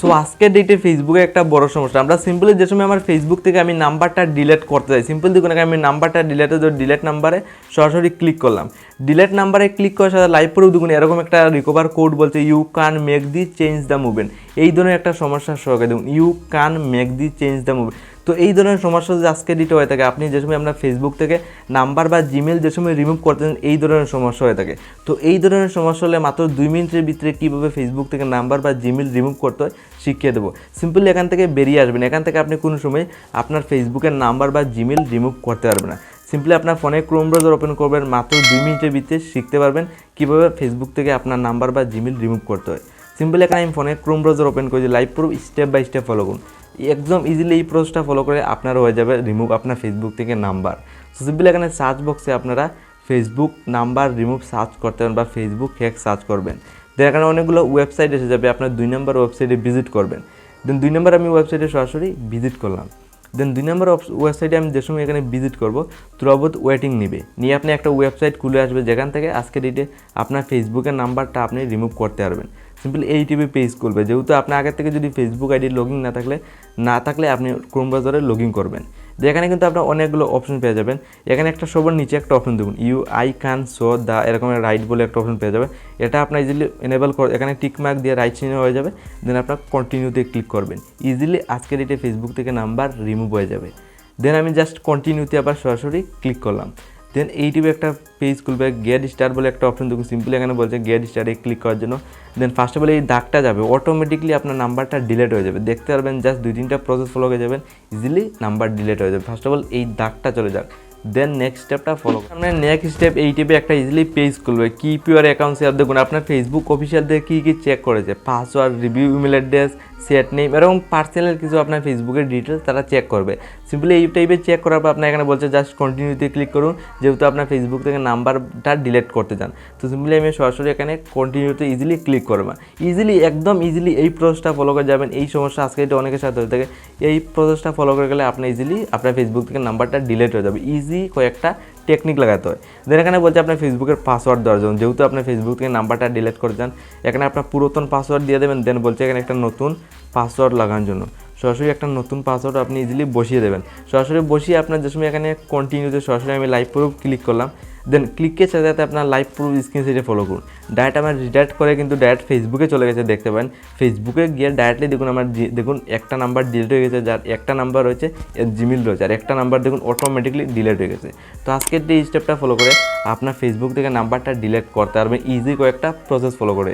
So আজকের ডেটে ফেসবুকে একটা বড় সমস্যা, আমরা সিম্পলি যে সময় আমার ফেসবুক থেকে আমি নাম্বারটা ডিলিট করতে চাই, সিম্পল দেখুন আমি নাম্বারটা ডিলেট নাম্বারে সরাসরি ক্লিক করলাম। ডিলেট নাম্বারে ক্লিক করার সাথে লাইভ প্রুফ দেখুন এরকম একটা রিকভার কোড বলছে you can make the change the movement. এই ধরনের একটা সমস্যার সহকারে দেখুন you can make the change the movement. তো এই ধরনের সমস্যা যদি আজকে ডিটে হয়ে থাকে, আপনি যে সময় আপনার ফেসবুক থেকে নাম্বার বা জিমেল যে সময় রিমুভ করতেন এই ধরনের সমস্যা হয়ে থাকে। তো এই ধরনের সমস্যা হলে মাত্র 2 মিনিটের ভিতরে কীভাবে ফেসবুক থেকে নাম্বার বা জিমেল রিমুভ করতে হয় শিখিয়ে দেবো। সিম্পলি এখান থেকে বেরিয়ে আসবেন, এখান থেকে আপনি কোনো সময় আপনার ফেসবুকের নাম্বার বা জিমেল রিমুভ করতে পারবেন না। সিম্পলি আপনার ফোনে ক্রোম ব্রাউজার ওপেন করবেন, মাত্র 2 মিনিটের ভিতরে শিখতে পারবেন কীভাবে ফেসবুক থেকে আপনার নাম্বার বা জিমেল রিমুভ করতে হয়। সিম্পলি এখানে আমি ফোনে ক্রোম ব্রাউজার ওপেন করে live proof step by step follow করুন। একদম ইজিলি এই প্রসেসটা ফলো করে আপনার হয়ে যাবে রিমুভ আপনার ফেসবুক থেকে নাম্বার। সো সিম্পলি এখানে সার্চ বক্সে আপনারা ফেসবুক নাম্বার রিমুভ সার্চ করতে পারেন বা ফেসবুক হ্যাক সার্চ করবেন। দেন এখানে অনেকগুলো ওয়েবসাইট এসে যাবে, আপনার 2 নম্বর ওয়েবসাইটে ভিজিট করবেন। দেন 2 নম্বর আমি ওয়েবসাইটে সরাসরি ভিজিট করলাম। দেন 2 নম্বর ওয়েবসাইটে আমি যে সময় এখানে ভিজিট করবো তুরবত ওয়েটিং নিয়ে আপনি একটা ওয়েবসাইট খুলে আসবে, যেখান থেকে আজকে ডেটে আপনার ফেসবুকের নাম্বারটা আপনি রিমুভ করতে পারবেন। সিম্পলি এই টিপে পেজ খুলবে, যেহেতু আপনার আগের থেকে যদি ফেসবুক আইডি লগইন না থাকলে আপনি ক্রোম ব্রাউজারে লগইন করবেন। যেখানে কিন্তু আপনার অনেকগুলো অপশন পেয়ে যাবেন। এখানে একটা সবার নিচে একটা অপশন দেখুন you I can show the এরকম রাইট বলে একটা অপশন পেয়ে যাবে। এটা আপনার ইজিলি এনেবল করে এখানে টিক মার্ক দিয়ে রাইট চিহ্ন হয়ে যাবে। দেন আপনার কন্টিনিউতে ক্লিক করবেন, ইজিলি আজকের ডেটে ফেসবুক থেকে নাম্বার রিমুভ হয়ে যাবে। দেন আমি জাস্ট কন্টিনিউতে আবার সরাসরি ক্লিক করলাম। দেন এইটিভে একটা পেজ খুলবে, গেট স্টার বলে একটা অপশন দেখুন, সিম্পলি এখানে বলছে গেট স্টারে ক্লিক করার জন্য। দেন ফার্স্ট অফ অল এই দাগটা যাবে, অটোমেটিকলি আপনার নাম্বারটা ডিলিট হয়ে যাবে। দেখতে পারবেন জাস্ট 2-3টা প্রসেস ফলো করে যাবেন, ইজিলি নাম্বার ডিলিট হয়ে যাবে। ফার্স্ট অফ অল এই দাগটা চলে যাক, দেন নেক্সট স্টেপটা ফলো আপনার নেক্সট স্টেপ এই টিপে একটা ইজিলি পেজ খুলবে, কিপ ইউর অ্যাকাউন্ট সেভ। দেখুন আপনার ফেসবুক অফিসিয়াল থেকে কী চেক করেছে, password, review, email address, set name, এরকম পার্সোনাল কিছু আপনার ফেসবুকের ডিটেলস তারা চেক করবে। সিম্পলি এই টাইপে চেক করার পর আপনার এখানে বলছে জাস্ট কন্টিনিউতে ক্লিক করুন, যেহেতু আপনার ফেসবুক থেকে নাম্বারটা ডিলিট করতে চান। তো সিম্পলি আমি সরাসরি এখানে কন্টিনিউতে ইজিলি ক্লিক করবো। ইজিলি একদম ইজিলি এই প্রসেসটা ফলো করে যাবেন। এই সমস্যা আজকে এটা অনেকের সাথে হয়ে থাকে, এই প্রসেসটা ফলো করে গেলে আপনি ইজিলি আপনার ফেসবুক থেকে নাম্বারটা ডিলিট হয়ে যাবে। ইজি কয়েকটা টেকনিক লাগাতে হয়। দেন এখানে বলছে আপনার ফেসবুকের পাসওয়ার্ড দেওয়ার জন্য, যেহেতু আপনার ফেসবুক থেকে নাম্বারটা ডিলিট করে যান, এখানে আপনার পুরাতন পাসওয়ার্ড দিয়ে দেবেন। দেন বলছে এখানে একটা নতুন পাসওয়ার্ড লাগানোর জন্য সরাসরি একটা নতুন পাসওয়ার্ড আপনি ইজিলি বসিয়ে দেবেন। সরাসরি বসিয়ে আপনার যে সময় এখানে কন্টিনিউতে সরাসরি আমি লাইভ প্রুফ ক্লিক করলাম। দেন ক্লিকের সাথে সাথে আপনার লাইভ প্রুফ স্ক্রিন সেটে ফলো করুন। ডাইরেক্ট আমার রিডাইরেক্ট করে কিন্তু ডাইরেক্ট ফেসবুকে চলে গেছে, দেখতে পাবেন। ফেসবুকে গিয়ে ডাইরেক্টলি দেখুন আমার দেখুন একটা নাম্বার ডিলিট হয়ে গেছে, যার একটা নাম্বার রয়েছে জিমেল রয়েছে, আর একটা নাম্বার দেখুন অটোমেটিকলি ডিলিট হয়ে গেছে। তো আজকের এই স্টেপটা ফলো করে আপনার ফেসবুক থেকে নাম্বারটা ডিলিট করতে পারবেন, ইজি কয়েকটা প্রসেস ফলো করে।